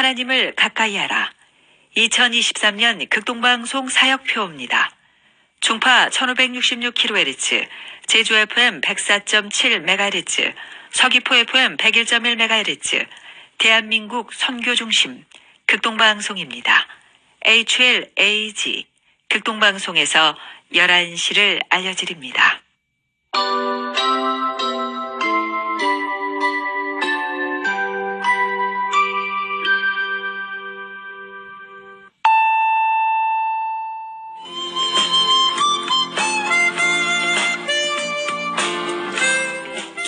하나님을 가까이 하라. 2023년 극동방송 사역표입니다. 중파 1566kHz, 제주 FM 104.7MHz, 서귀포 FM 101.1MHz, 대한민국 선교중심 극동방송입니다. HLAG 극동방송에서 11시를 알려드립니다.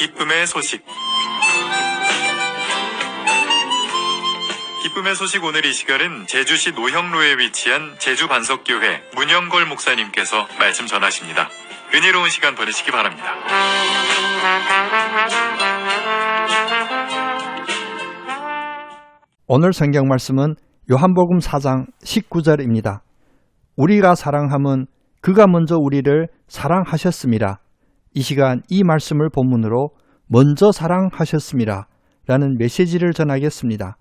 기쁨의 소식. 기쁨의 소식. 오늘 이 시간은 제주시 노형로에 위치한 제주반석교회 문영걸 목사님께서 말씀 전하십니다. 은혜로운 시간 보내시기 바랍니다. 오늘 성경 말씀은 요한복음 4장 19절입니다. 우리가 사랑함은 그가 먼저 우리를 사랑하셨습니다. 이 시간 이 말씀을 본문으로 먼저 사랑하셨습니다 라는 메시지를 전하겠습니다.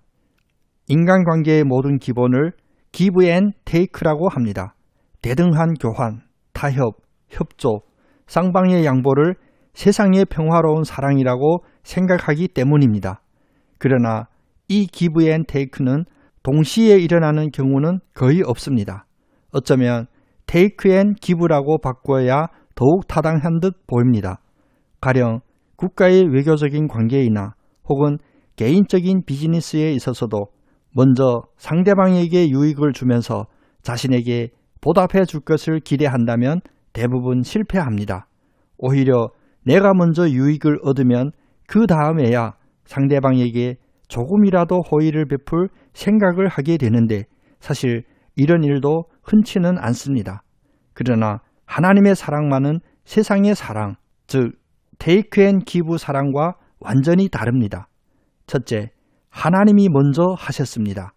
인간관계의 모든 기본을 give and take라고 합니다. 대등한 교환, 타협, 협조, 쌍방의 양보를 세상의 평화로운 사랑이라고 생각하기 때문입니다. 그러나 이 give and take는 동시에 일어나는 경우는 거의 없습니다. 어쩌면 take and give라고 바꿔야 더욱 타당한 듯 보입니다. 가령 국가의 외교적인 관계이나 혹은 개인적인 비즈니스에 있어서도 먼저 상대방에게 유익을 주면서 자신에게 보답해 줄 것을 기대한다면 대부분 실패합니다. 오히려 내가 먼저 유익을 얻으면 그 다음에야 상대방에게 조금이라도 호의를 베풀 생각을 하게 되는데 사실 이런 일도 흔치는 않습니다. 그러나 하나님의 사랑만은 세상의 사랑, 즉 take and give 사랑과 완전히 다릅니다. 첫째, 하나님이 먼저 하셨습니다.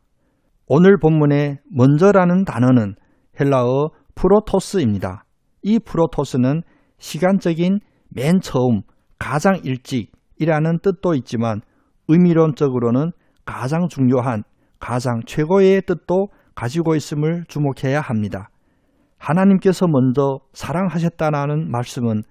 오늘 본문의 먼저라는 단어는 헬라어 프로토스입니다. 이 프로토스는 시간적인 맨 처음, 가장 일찍이라는 뜻도 있지만 의미론적으로는 가장 중요한, 가장 최고의 뜻도 가지고 있음을 주목해야 합니다. 하나님께서 먼저 사랑하셨다는 말씀은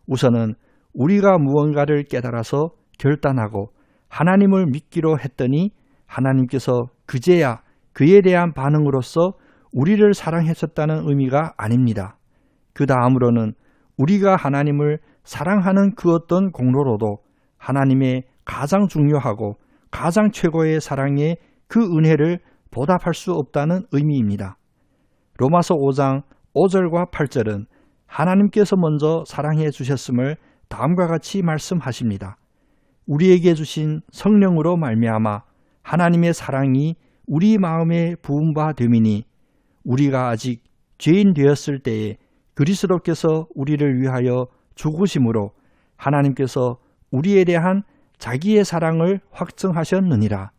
우선은 우리가 무언가를 깨달아서 결단하고 하나님을 믿기로 했더니 하나님께서 그제야 그에 대한 반응으로서 우리를 사랑하셨다는 의미가 아닙니다. 그 다음으로는 우리가 하나님을 사랑하는 그 어떤 공로로도 하나님의 가장 중요하고 가장 최고의 사랑의 그 은혜를 보답할 수 없다는 의미입니다. 로마서 5장 5절과 8절은 하나님께서 먼저 사랑해 주셨음을 다음과 같이 말씀하십니다. 우리에게 주신 성령으로 말미암아 하나님의 사랑이 우리 마음에 부은 바 됨이니 우리가 아직 죄인 되었을 때에 그리스도께서 우리를 위하여 죽으심으로 하나님께서 우리에 대한 자기의 사랑을 확증하셨느니라.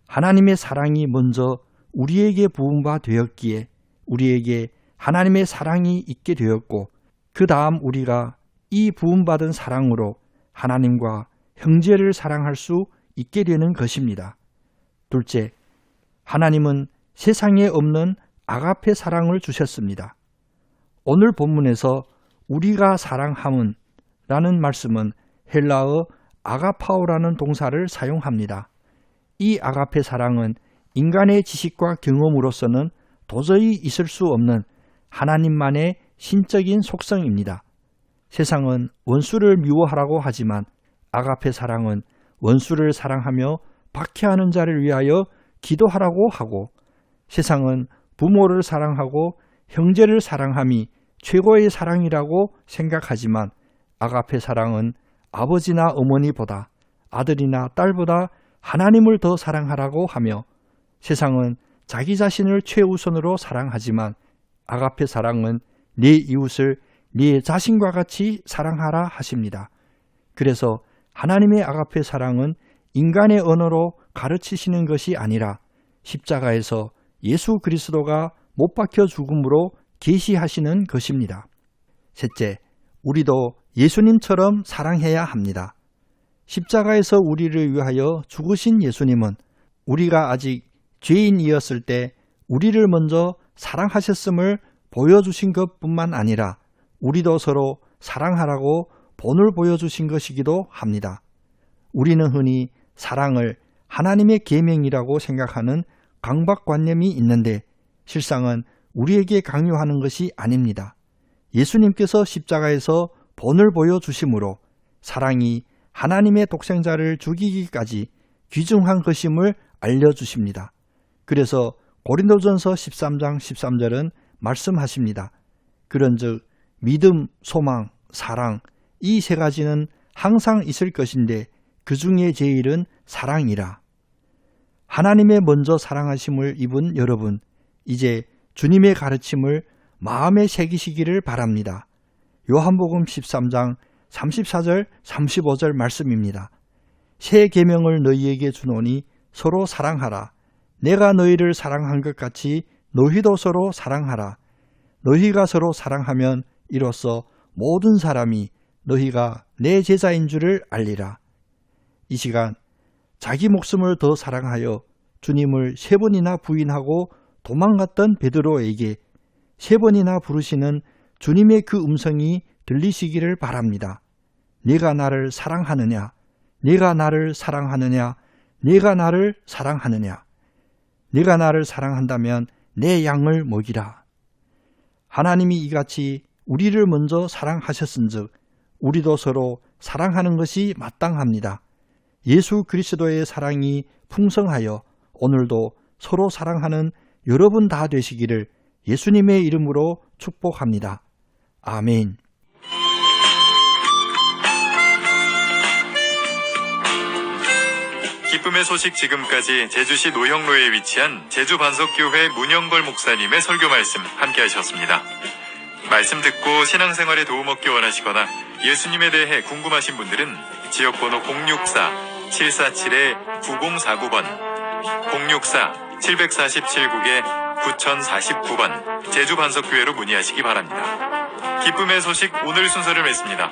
하나님의 사랑이 먼저 우리에게 부은 바 되었기에 우리에게 하나님의 사랑이 있게 되었고 그 다음 우리가 이 부음받은 사랑으로 하나님과 형제를 사랑할 수 있게 되는 것입니다. 둘째, 하나님은 세상에 없는 아가페 사랑을 주셨습니다. 오늘 본문에서 우리가 사랑함은 라는 말씀은 헬라어 아가파오라는 동사를 사용합니다. 이 아가페 사랑은 인간의 지식과 경험으로서는 도저히 있을 수 없는 하나님만의 신적인 속성입니다. 세상은 원수를 미워하라고 하지만 아가페 사랑은 원수를 사랑하며 박해하는 자를 위하여 기도하라고 하고 세상은 부모를 사랑하고 형제를 사랑함이 최고의 사랑이라고 생각하지만 아가페 사랑은 아버지나 어머니보다 아들이나 딸보다 하나님을 더 사랑하라고 하며 세상은 자기 자신을 최우선으로 사랑하지만 아가페 사랑은 네 이웃을 네 자신과 같이 사랑하라 하십니다. 그래서 하나님의 아가페 사랑은 인간의 언어로 가르치시는 것이 아니라 십자가에서 예수 그리스도가 못 박혀 죽음으로 계시하시는 것입니다. 셋째, 우리도 예수님처럼 사랑해야 합니다. 십자가에서 우리를 위하여 죽으신 예수님은 우리가 아직 죄인이었을 때 우리를 먼저 사랑하셨음을 보여주신 것뿐만 아니라 우리도 서로 사랑하라고 본을 보여주신 것이기도 합니다. 우리는 흔히 사랑을 하나님의 계명이라고 생각하는 강박관념이 있는데 실상은 우리에게 강요하는 것이 아닙니다. 예수님께서 십자가에서 본을 보여주심으로 사랑이 하나님의 독생자를 죽이기까지 귀중한 것임을 알려주십니다. 그래서 고린도전서 13장 13절은 말씀하십니다. 그런즉 믿음, 소망, 사랑 이 세 가지는 항상 있을 것인데 그 중에 제일은 사랑이라. 하나님의 먼저 사랑하심을 입은 여러분, 이제 주님의 가르침을 마음에 새기시기를 바랍니다. 요한복음 13장 34절 35절 말씀입니다. 새 계명을 너희에게 주노니 서로 사랑하라. 내가 너희를 사랑한 것 같이 너희도 서로 사랑하라. 너희가 서로 사랑하면 이로써 모든 사람이 너희가 내 제자인 줄을 알리라. 이 시간 자기 목숨을 더 사랑하여 주님을 3번이나 부인하고 도망갔던 베드로에게 3번이나 부르시는 주님의 그 음성이 들리시기를 바랍니다. 네가 나를 사랑하느냐? 네가 나를 사랑하느냐? 네가 나를 사랑하느냐? 네가 나를 사랑한다면 내 양을 먹이라. 하나님이 이같이 우리를 먼저 사랑하셨은즉 우리도 서로 사랑하는 것이 마땅합니다. 예수 그리스도의 사랑이 풍성하여 오늘도 서로 사랑하는 여러분 다 되시기를 예수님의 이름으로 축복합니다. 아멘. 기쁨의 소식 지금까지 제주시 노형로에 위치한 제주반석교회 문영걸 목사님의 설교 말씀 함께 하셨습니다. 말씀 듣고 신앙생활에 도움 얻기 원하시거나 예수님에 대해 궁금하신 분들은 지역번호 064-747-9049번 064-747국에 9049번 제주반석교회로 문의하시기 바랍니다. 기쁨의 소식 오늘 순서를 맺습니다.